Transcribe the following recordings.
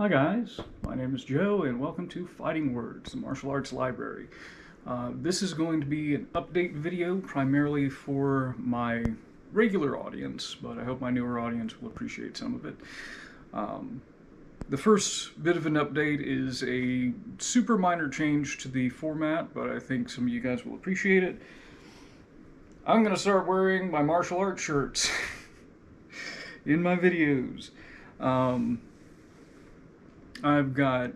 Hi guys, my name is Joe and welcome to Fighting Words, the martial arts library. This is going to be an update video primarily for my regular audience, but I hope my newer audience will appreciate some of it. The first bit of an update is a super minor change to the format, but I think some of you guys will appreciate it. I'm going to start wearing my martial arts shirts in my videos. I've got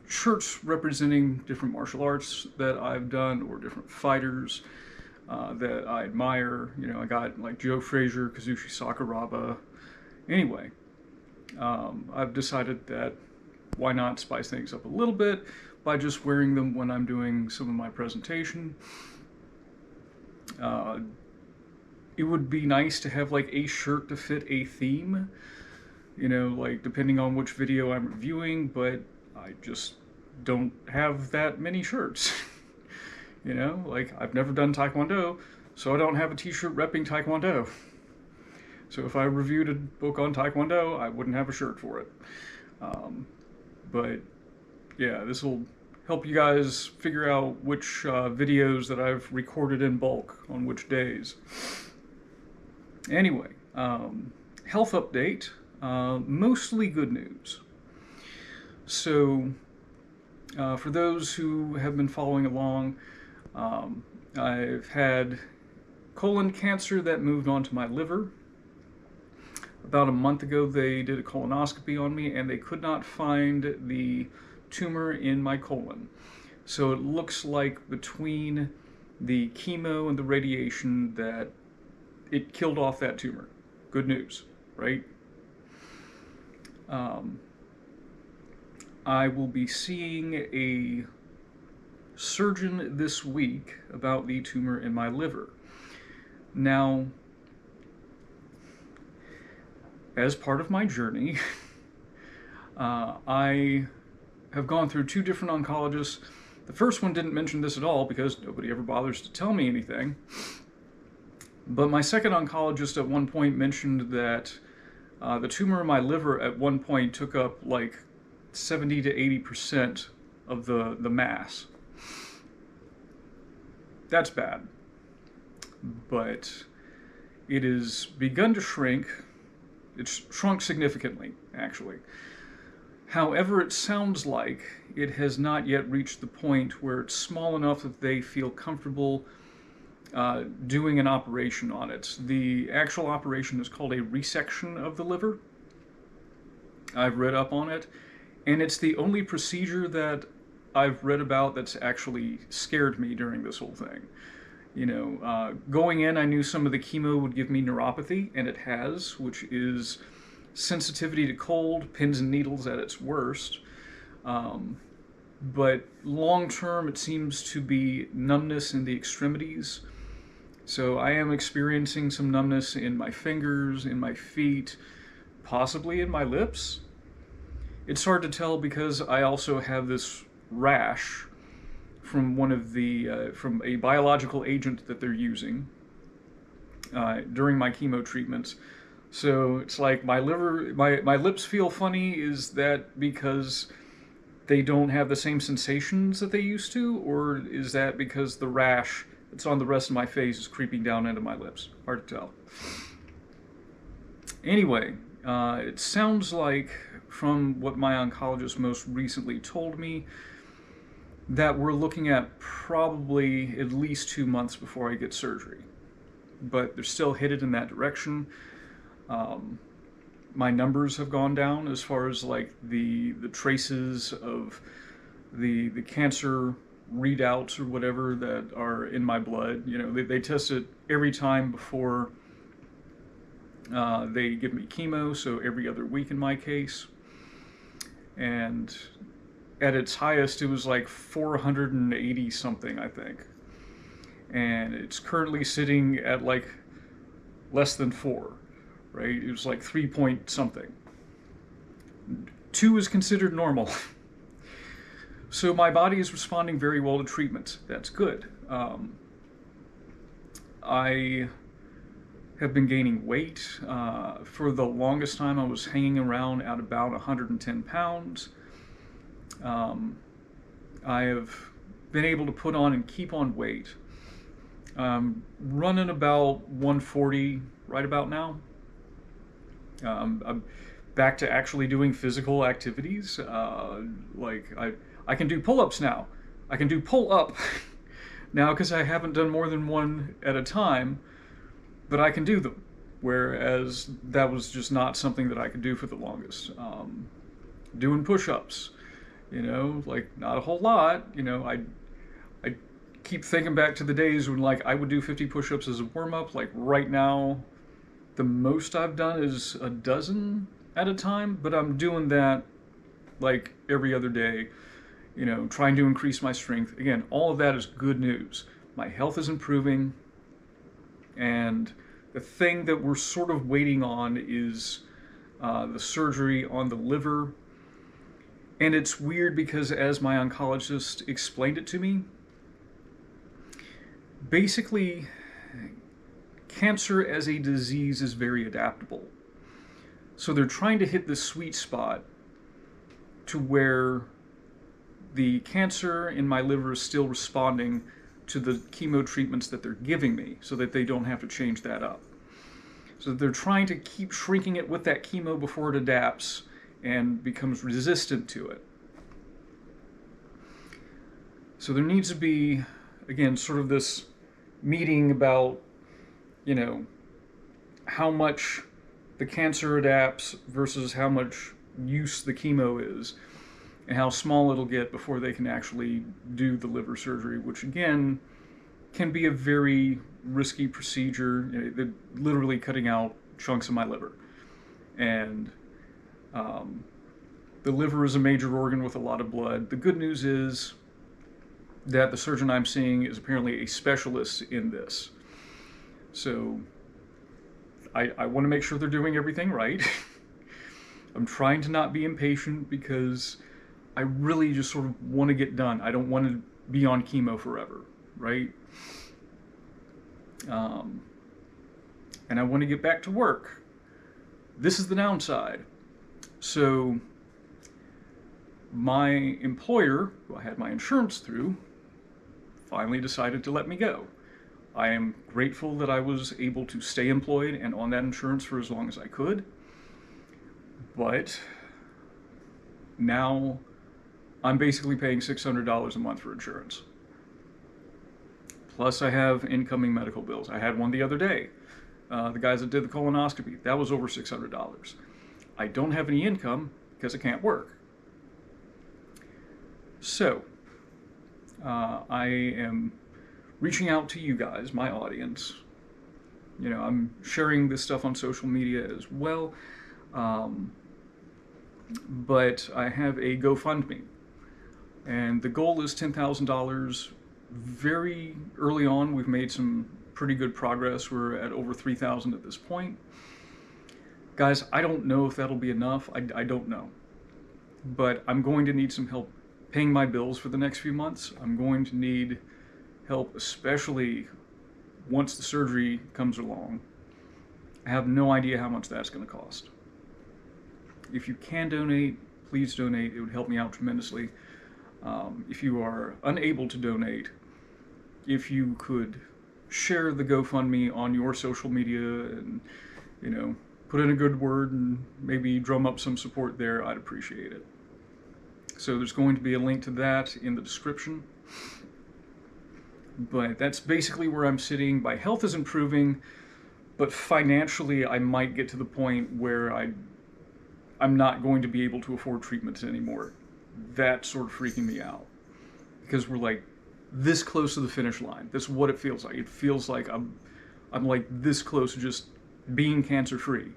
shirts representing different martial arts that I've done or different fighters that I admire. You know, I got like Joe Frazier, Kazushi Sakuraba. Anyway, I've decided that why not spice things up a little bit by just wearing them when I'm doing some of my presentation. It would be nice to have like a shirt to fit a theme. You know, like depending on which video I'm reviewing, but I just don't have that many shirts. You know, like I've never done Taekwondo, so I don't have a t-shirt repping Taekwondo. So if I reviewed a book on Taekwondo, I wouldn't have a shirt for it. But yeah, this will help you guys figure out which videos that I've recorded in bulk on which days. Anyway, health update. Mostly good news. So, for those who have been following along, I've had colon cancer that moved on to my liver. About a month ago, they did a colonoscopy on me, and they could not find the tumor in my colon. So it looks like between the chemo and the radiation that it killed off that tumor. Good news, right? I will be seeing a surgeon this week about the tumor in my liver. Now, as part of my journey, I have gone through two different oncologists. The first one didn't mention this at all because nobody ever bothers to tell me anything. But my second oncologist at one point mentioned that the tumor in my liver at one point took up like 70 to 80% of the mass. That's bad. But it has begun to shrink. It's shrunk significantly, actually. However, it sounds like it has not yet reached the point where it's small enough that they feel comfortable doing an operation on it. The actual operation is called a resection of the liver. I've read up on it, and it's the only procedure that I've read about that's actually scared me during this whole thing. You know, going in, I knew some of the chemo would give me neuropathy, and it has, which is sensitivity to cold, pins and needles at its worst. But long term, it seems to be numbness in the extremities. So I am experiencing some numbness in my fingers, in my feet, possibly in my lips. It's hard to tell because I also have this rash from one of the from a biological agent that they're using during my chemo treatments. So it's like my lips feel funny. Is that because they don't have the same sensations that they used to, or is that because the rash that's on the rest of my face is creeping down into my lips? Hard to tell. Anyway, it sounds like, from what my oncologist most recently told me, that we're looking at probably at least 2 months before I get surgery. But they're still headed in that direction. My numbers have gone down as far as like the traces of the cancer readouts or whatever that are in my blood. You know, they test it every time before they give me chemo, so every other week in my case. And at its highest, it was like 480 something, I think. And it's currently sitting at like less than 4, right? It was like 3 point something. 2 is considered normal. So my body is responding very well to treatment. That's good. I have been gaining weight. For the longest time, I was hanging around at about 110 pounds. I have been able to put on and keep on weight. Running about 140 right about now. I'm back to actually doing physical activities. Like I can do pull-ups now. I can do pull-up now because I haven't done more than one at a time, but I can do them. Whereas that was just not something that I could do for the longest. Doing push-ups, like not a whole lot. I keep thinking back to the days when like I would do 50 push-ups as a warm-up. Like right now, the most I've done is a dozen at a time, but I'm doing that like every other day, trying to increase my strength. Again, all of that is good news. My health is improving, and the thing that we're sort of waiting on is the surgery on the liver. And it's weird because as my oncologist explained it to me, basically, cancer as a disease is very adaptable. So they're trying to hit the sweet spot to where the cancer in my liver is still responding to the chemo treatments that they're giving me so that they don't have to change that up. So they're trying to keep shrinking it with that chemo before it adapts and becomes resistant to it. So there needs to be, again, sort of this meeting about, how much the cancer adapts versus how much use the chemo is, and how small it'll get before they can actually do the liver surgery, which again can be a very risky procedure. They're literally cutting out chunks of my liver. And the liver is a major organ with a lot of blood. The good news is that the surgeon I'm seeing is apparently a specialist in this. So I want to make sure they're doing everything right. I'm trying to not be impatient because I really just sort of want to get done. I don't want to be on chemo forever, right? And I want to get back to work. This is the downside. So my employer, who I had my insurance through, finally decided to let me go. I am grateful that I was able to stay employed and on that insurance for as long as I could. But now I'm basically paying $600 a month for insurance. Plus I have incoming medical bills. I had one the other day. The guys that did the colonoscopy, that was over $600. I don't have any income because I can't work. So, I am reaching out to you guys, my audience. I'm sharing this stuff on social media as well. But I have a GoFundMe. And the goal is $10,000. Very early on, we've made some pretty good progress. We're at over 3,000 at this point. Guys, I don't know if that'll be enough. I don't know. But I'm going to need some help paying my bills for the next few months. I'm going to need help, especially once the surgery comes along. I have no idea how much that's going to cost. If you can donate, please donate. It would help me out tremendously. If you are unable to donate, if you could share the GoFundMe on your social media and, put in a good word and maybe drum up some support there, I'd appreciate it. So there's going to be a link to that in the description. But that's basically where I'm sitting. My health is improving, but financially I might get to the point where I'm not going to be able to afford treatments anymore. That's sort of freaking me out. Because we're like this close to the finish line. That's what it feels like. It feels like I'm like this close to just being cancer-free.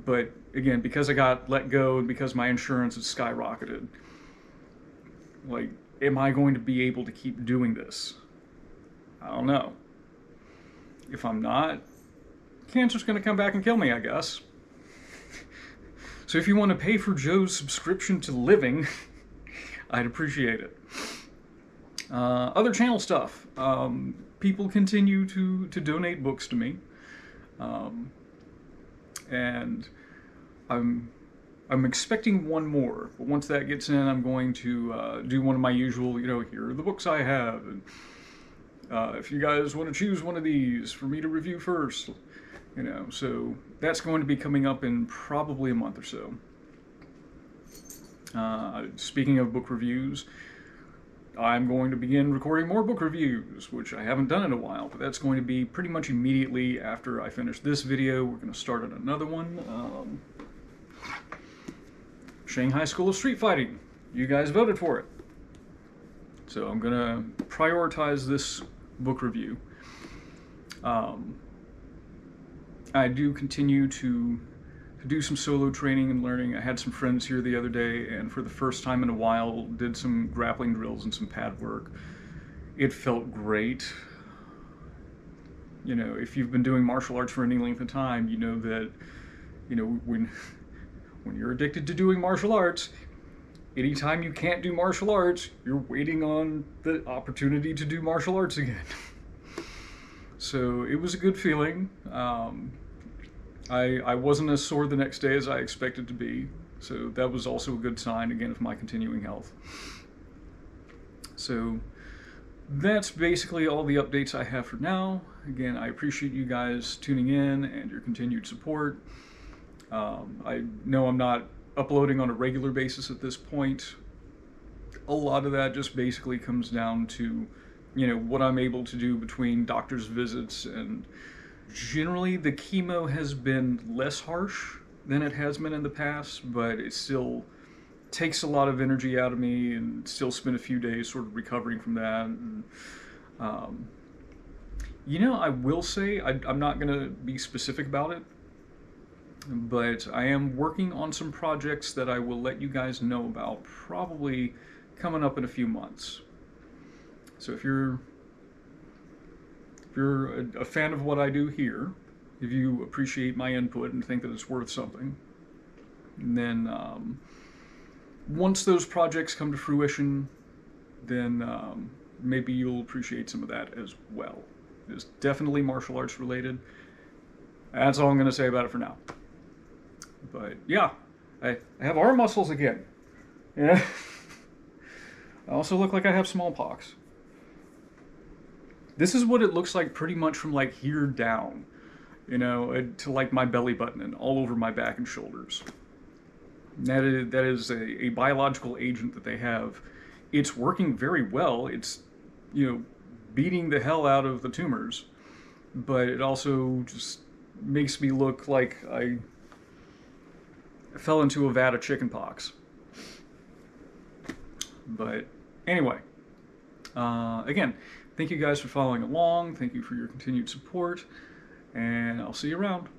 But again, because I got let go and because my insurance has skyrocketed, like, am I going to be able to keep doing this? I don't know. If I'm not, cancer's going to come back and kill me, I guess. So if you want to pay for Joe's subscription to living, I'd appreciate it. Other channel stuff. People continue to donate books to me. And I'm expecting one more, but once that gets in, I'm going to do one of my usual, here are the books I have, and if you guys want to choose one of these for me to review first, so that's going to be coming up in probably a month or so. Speaking of book reviews, I'm going to begin recording more book reviews, which I haven't done in a while, but that's going to be pretty much immediately after I finish this video. We're going to start on another one. Shanghai School of Street Fighting. You guys voted for it. So I'm going to prioritize this book review. I do continue to do some solo training and learning. I had some friends here the other day, and for the first time in a while, did some grappling drills and some pad work. It felt great. If you've been doing martial arts for any length of time, you know that, when you're addicted to doing martial arts, anytime you can't do martial arts, you're waiting on the opportunity to do martial arts again. So it was a good feeling. I wasn't as sore the next day as I expected to be, so that was also a good sign, again, of my continuing health. So that's basically all the updates I have for now. Again, I appreciate you guys tuning in and your continued support. I know I'm not uploading on a regular basis at this point. A lot of that just basically comes down to, what I'm able to do between doctor's visits, and generally the chemo has been less harsh than it has been in the past, but it still takes a lot of energy out of me, and still spend a few days sort of recovering from that. And, I will say, I'm not going to be specific about it, but I am working on some projects that I will let you guys know about, probably coming up in a few months. So if you're a fan of what I do here, if you appreciate my input and think that it's worth something, then once those projects come to fruition, then maybe you'll appreciate some of that as well. It's definitely martial arts related. That's all I'm going to say about it for now. But yeah, I have arm muscles again. Yeah. I also look like I have smallpox. This is what it looks like pretty much from like here down, to like my belly button and all over my back and shoulders. That is a biological agent that they have. It's working very well. It's, beating the hell out of the tumors, but it also just makes me look like I fell into a vat of chicken pox. But anyway, again, thank you guys for following along. Thank you for your continued support, and I'll see you around.